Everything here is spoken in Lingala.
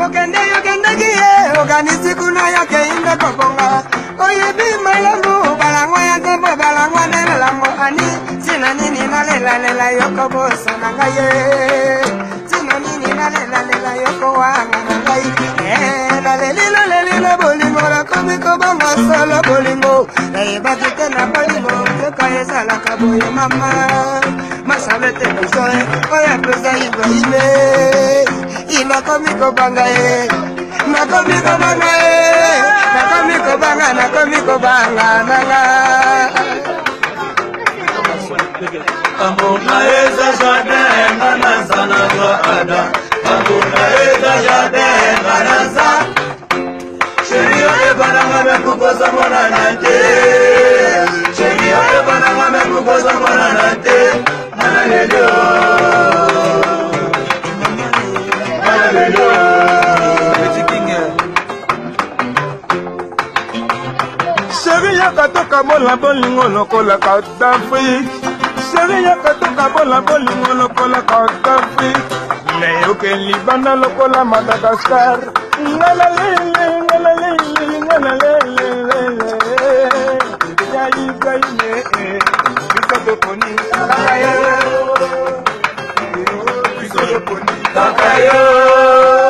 Okende gie, organisi kuna yake inde kobonga. Oye bi malamu, balangwa ya tembo, balangwa nene lango ani. Sina nini na lela yoko bosa na ngaye. Sina nini na lela yoko wanga na ngaye. La lelilo bolingo, la komiko bongo solo bolingo. Baki tena bolingo, keka yesa la kaboye mama. Masalete kusoe, oya pesa ibe. Ina komiko banga na komiko banga na komiko banga nanga. Amuna eza jardin manazana ada. Amuna eza jardin manaza. Chérie oye bananga me kukosa mona nante. Chérie oye bananga me kukosa mona nante. Hallelujah. Chérie yakatoka bola bolingo lokola Kadhafi. Chérie yakatoka bola bolingo lokola Kadhafi. Neyoke libanda lokola Madagascar. Ngalalele. Ya igaine. Bisotoponi. Takayo.